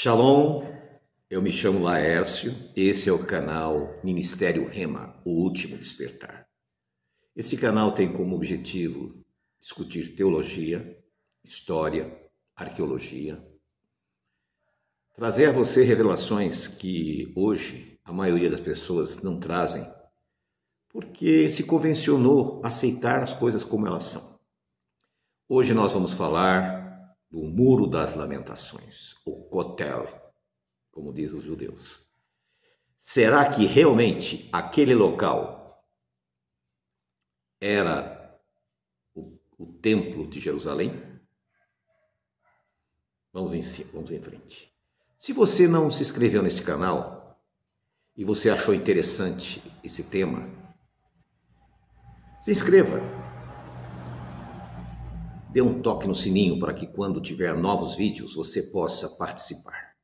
Shalom, eu me chamo Laércio, esse é o canal Ministério Rema, o Último Despertar. Esse canal tem como objetivo discutir teologia, história, arqueologia, trazer a você revelações que hoje a maioria das pessoas não trazem, porque se convencionou aceitar as coisas como elas são. Hoje nós vamos falar do Muro das Lamentações, o Kotel, como dizem os judeus. Será que realmente aquele local era o Templo de Jerusalém? Vamos em frente. Se você não se inscreveu nesse canal e você achou interessante esse tema, se inscreva. Dê um toque no sininho para que quando tiver novos vídeos você possa participar.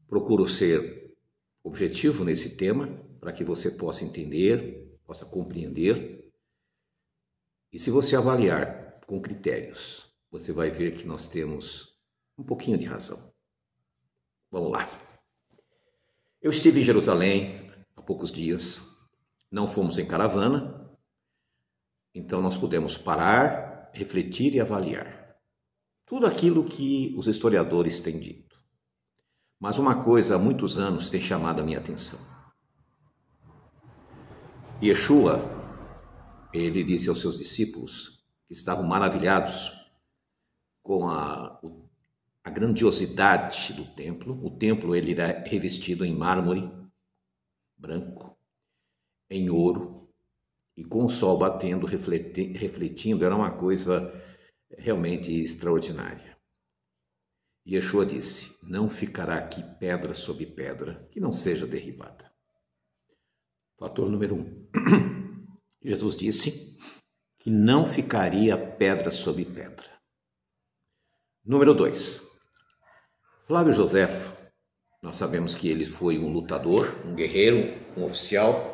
Procuro ser objetivo nesse tema para que você possa entender, possa compreender. E se você avaliar com critérios, você vai ver que nós temos um pouquinho de razão. Vamos lá. Eu estive em Jerusalém há poucos dias, não fomos em caravana, então nós pudemos parar, refletir e avaliar tudo aquilo que os historiadores têm dito. Mas uma coisa há muitos anos tem chamado a minha atenção. Yeshua, ele disse aos seus discípulos que estavam maravilhados com a grandiosidade do templo. O templo ele era revestido em mármore branco, em ouro, e com o sol batendo, refletindo, era uma coisa realmente extraordinária. Yeshua disse: não ficará aqui pedra sobre pedra que não seja derribada. Fator número 1. Jesus disse que não ficaria pedra sobre pedra. Número 2. Flávio Joséfo, nós sabemos que ele foi um lutador, um guerreiro, um oficial,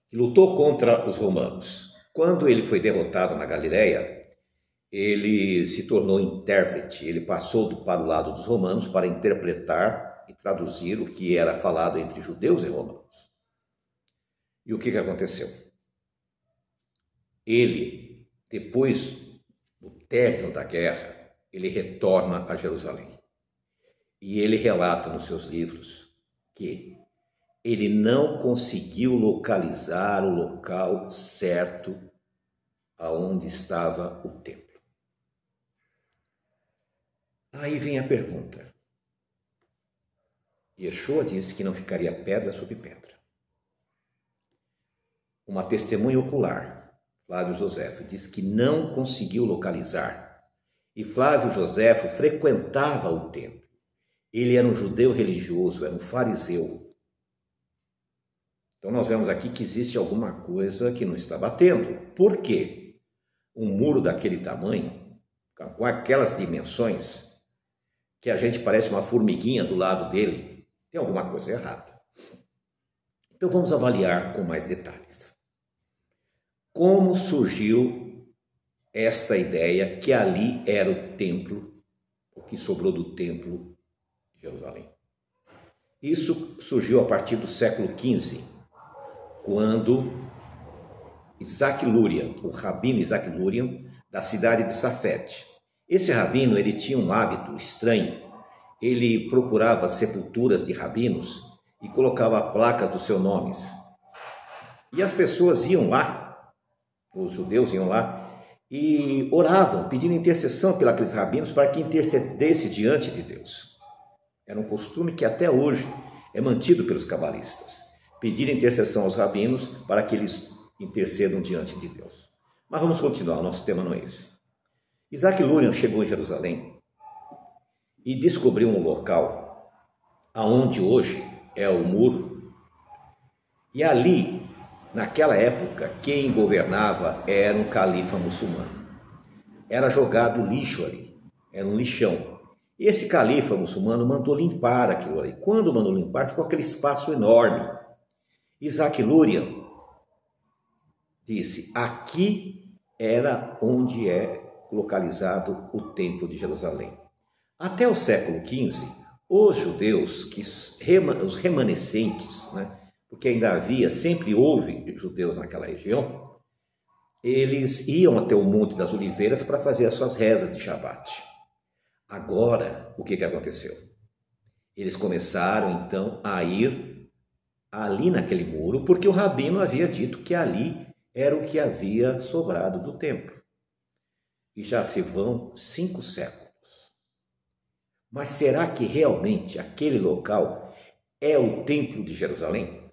que lutou contra os romanos. Quando ele foi derrotado na Galileia, ele se tornou intérprete, ele passou para o lado dos romanos para interpretar e traduzir o que era falado entre judeus e romanos. E o que aconteceu? Ele, depois do término da guerra, ele retorna a Jerusalém. E ele relata nos seus livros que ele não conseguiu localizar o local certo aonde estava o templo. Aí vem a pergunta. Yeshua disse que não ficaria pedra sobre pedra. Uma testemunha ocular, Flávio Joséfo, disse que não conseguiu localizar. E Flávio Joséfo frequentava o templo. Ele era um judeu religioso, era um fariseu. Então nós vemos aqui que existe alguma coisa que não está batendo. Por quê? Um muro daquele tamanho, com aquelas dimensões, que a gente parece uma formiguinha do lado dele, tem alguma coisa errada. Então vamos avaliar com mais detalhes. Como surgiu esta ideia que ali era o templo, o que sobrou do templo de Jerusalém? Isso surgiu a partir do século XV, quando Isaac Luria, o rabino Isaac Luria, da cidade de Safed. Esse rabino, ele tinha um hábito estranho. Ele procurava sepulturas de rabinos e colocava placas dos seus nomes. E as pessoas iam lá, os judeus iam lá, e oravam, pedindo intercessão pelos rabinos para que intercedesse diante de Deus. Era um costume que até hoje é mantido pelos cabalistas. Pedir intercessão aos rabinos para que eles intercedam diante de Deus. Mas vamos continuar, o nosso tema não é esse. Isaac Luria chegou em Jerusalém e descobriu um local aonde hoje é o muro. E ali, naquela época, quem governava era um califa muçulmano. Era jogado lixo ali, era um lixão. E esse califa muçulmano mandou limpar aquilo ali. Quando mandou limpar, ficou aquele espaço enorme. Isaac Luria disse: aqui era onde é localizado o Templo de Jerusalém. Até o século XV, os judeus, os remanescentes, né? Porque ainda havia, sempre houve judeus naquela região, eles iam até o Monte das Oliveiras para fazer as suas rezas de Shabat. Agora, o que aconteceu? Eles começaram então a ir ali naquele muro, porque o rabino havia dito que ali era o que havia sobrado do templo. E já se vão 5 séculos. Mas será que realmente aquele local é o templo de Jerusalém?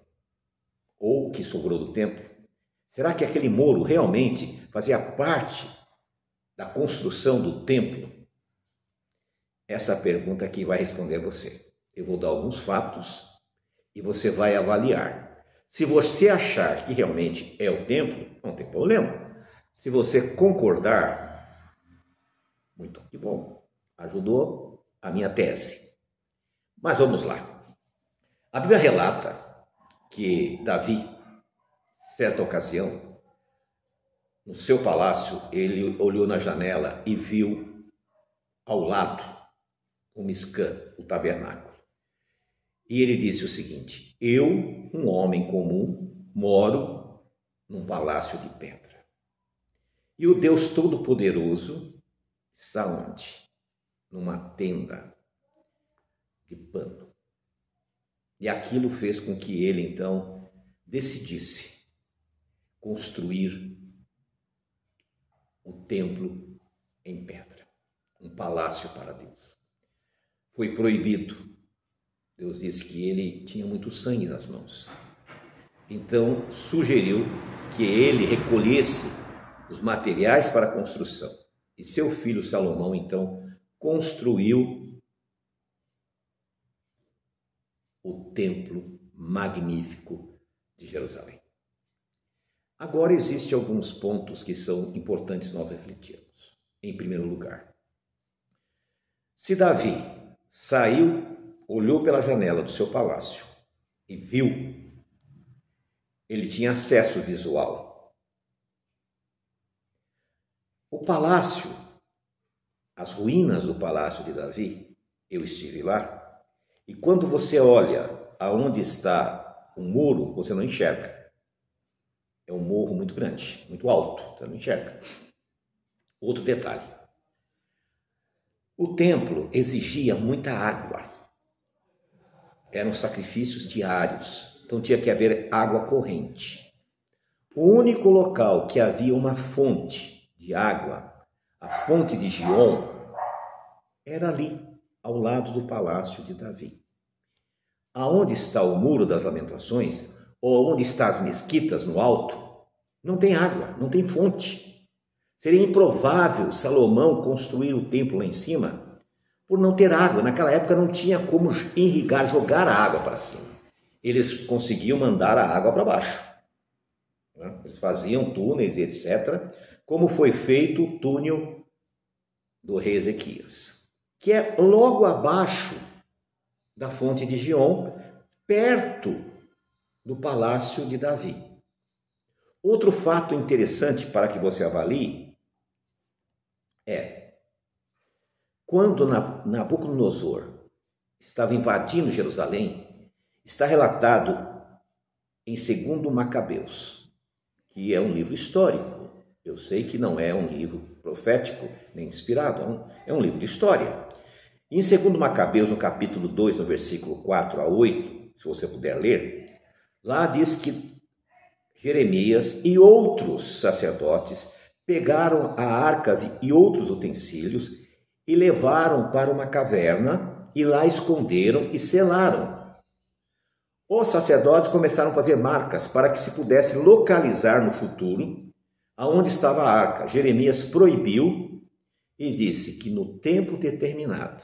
Ou o que sobrou do templo? Será que aquele muro realmente fazia parte da construção do templo? Essa pergunta aqui vai responder você. Eu vou dar alguns fatos e você vai avaliar. Se você achar que realmente é o templo, não tem problema. Se você concordar, muito que bom. Ajudou a minha tese. Mas vamos lá. A Bíblia relata que Davi, certa ocasião, no seu palácio, ele olhou na janela e viu ao lado o Miscã, o tabernáculo. E ele disse o seguinte: eu, um homem comum, moro num palácio de pedra. E o Deus Todo-Poderoso está onde? Numa tenda de pano. E aquilo fez com que ele, então, decidisse construir o templo em pedra, um palácio para Deus. Foi proibido. Deus disse que ele tinha muito sangue nas mãos. Então, sugeriu que ele recolhesse os materiais para a construção. E seu filho Salomão, então, construiu o templo magnífico de Jerusalém. Agora, existem alguns pontos que são importantes nós refletirmos. Em primeiro lugar, se Davi saiu, olhou pela janela do seu palácio e viu, ele tinha acesso visual. O palácio, as ruínas do palácio de Davi, eu estive lá, e quando você olha aonde está o muro, você não enxerga. É um morro muito grande, muito alto, você não enxerga. Outro detalhe. O templo exigia muita água. Eram sacrifícios diários, então tinha que haver água corrente. O único local que havia uma fonte de água, a fonte de Gion, era ali, ao lado do palácio de Davi. Aonde está o Muro das Lamentações, ou onde estão as mesquitas no alto, não tem água, não tem fonte. Seria improvável Salomão construir o templo lá em cima por não ter água. Naquela época não tinha como irrigar, jogar a água para cima. Eles conseguiam mandar a água para baixo. Eles faziam túneis e etc., como foi feito o túnel do rei Ezequias, que é logo abaixo da fonte de Gion, perto do palácio de Davi. Outro fato interessante para que você avalie é, quando Nabucodonosor estava invadindo Jerusalém, está relatado em 2 Macabeus, que é um livro histórico. Eu sei que não é um livro profético, nem inspirado, é um livro de história. Em 2 Macabeus, no capítulo 2, no versículo 4 a 8, se você puder ler, lá diz que Jeremias e outros sacerdotes pegaram a arcas e outros utensílios e levaram para uma caverna e lá esconderam e selaram. Os sacerdotes começaram a fazer marcas para que se pudesse localizar no futuro aonde estava a arca. Jeremias proibiu e disse que no tempo determinado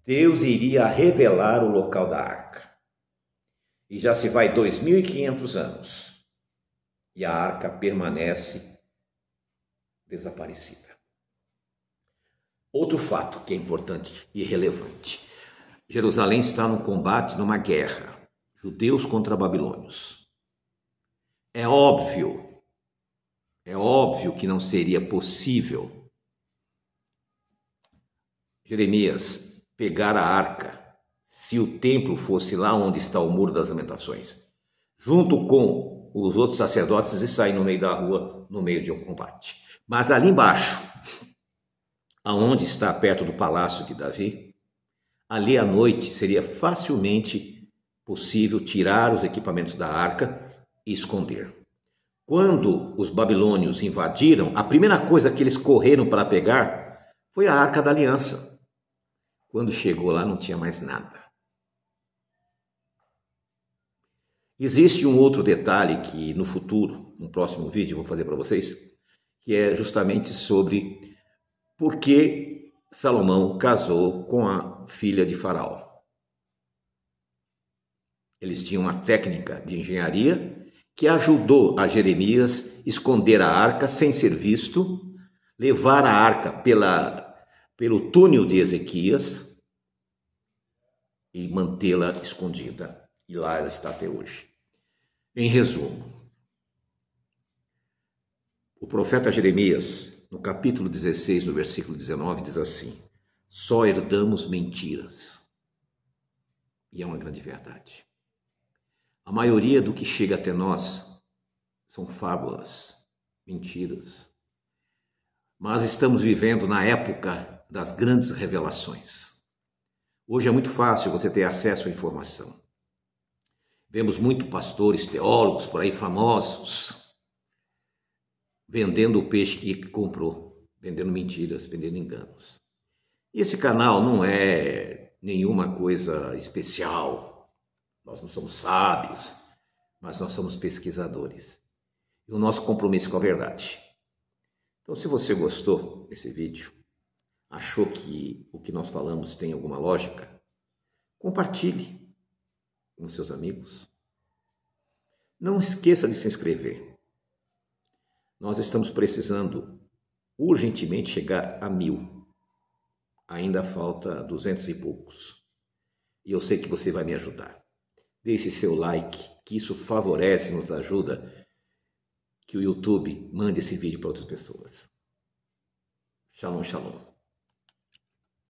Deus iria revelar o local da arca. E já se vai 2.500 anos e a arca permanece desaparecida. Outro fato que é importante e relevante. Jerusalém está num combate, numa guerra. Judeus contra babilônios. É óbvio que não seria possível Jeremias pegar a arca se o templo fosse lá onde está o Muro das Lamentações, junto com os outros sacerdotes, e sair no meio da rua, no meio de um combate. Mas ali embaixo, aonde está perto do palácio de Davi, ali à noite seria facilmente possível tirar os equipamentos da arca e esconder. Quando os babilônios invadiram, a primeira coisa que eles correram para pegar foi a Arca da Aliança. Quando chegou lá, não tinha mais nada. Existe um outro detalhe que no futuro, no próximo vídeo, eu vou fazer para vocês, que é justamente sobre por que Salomão casou com a filha de Faraó. Eles tinham uma técnica de engenharia que ajudou a Jeremias esconder a arca sem ser visto, levar a arca pelo túnel de Ezequias e mantê-la escondida. E lá ela está até hoje. Em resumo, o profeta Jeremias, no capítulo 16, no versículo 19, diz assim: só herdamos mentiras. E é uma grande verdade. A maioria do que chega até nós são fábulas, mentiras. Mas estamos vivendo na época das grandes revelações. Hoje é muito fácil você ter acesso à informação. Vemos muito pastores, teólogos por aí famosos vendendo o peixe que comprou, vendendo mentiras, vendendo enganos. E esse canal não é nenhuma coisa especial. Nós não somos sábios, mas nós somos pesquisadores. E o nosso compromisso com a verdade. Então, se você gostou desse vídeo, achou que o que nós falamos tem alguma lógica, compartilhe com seus amigos. Não esqueça de se inscrever. Nós estamos precisando urgentemente chegar a 1000. Ainda falta 200 e poucos. E eu sei que você vai me ajudar. Deixe seu like, que isso favorece, nos ajuda, que o YouTube mande esse vídeo para outras pessoas. Shalom, shalom.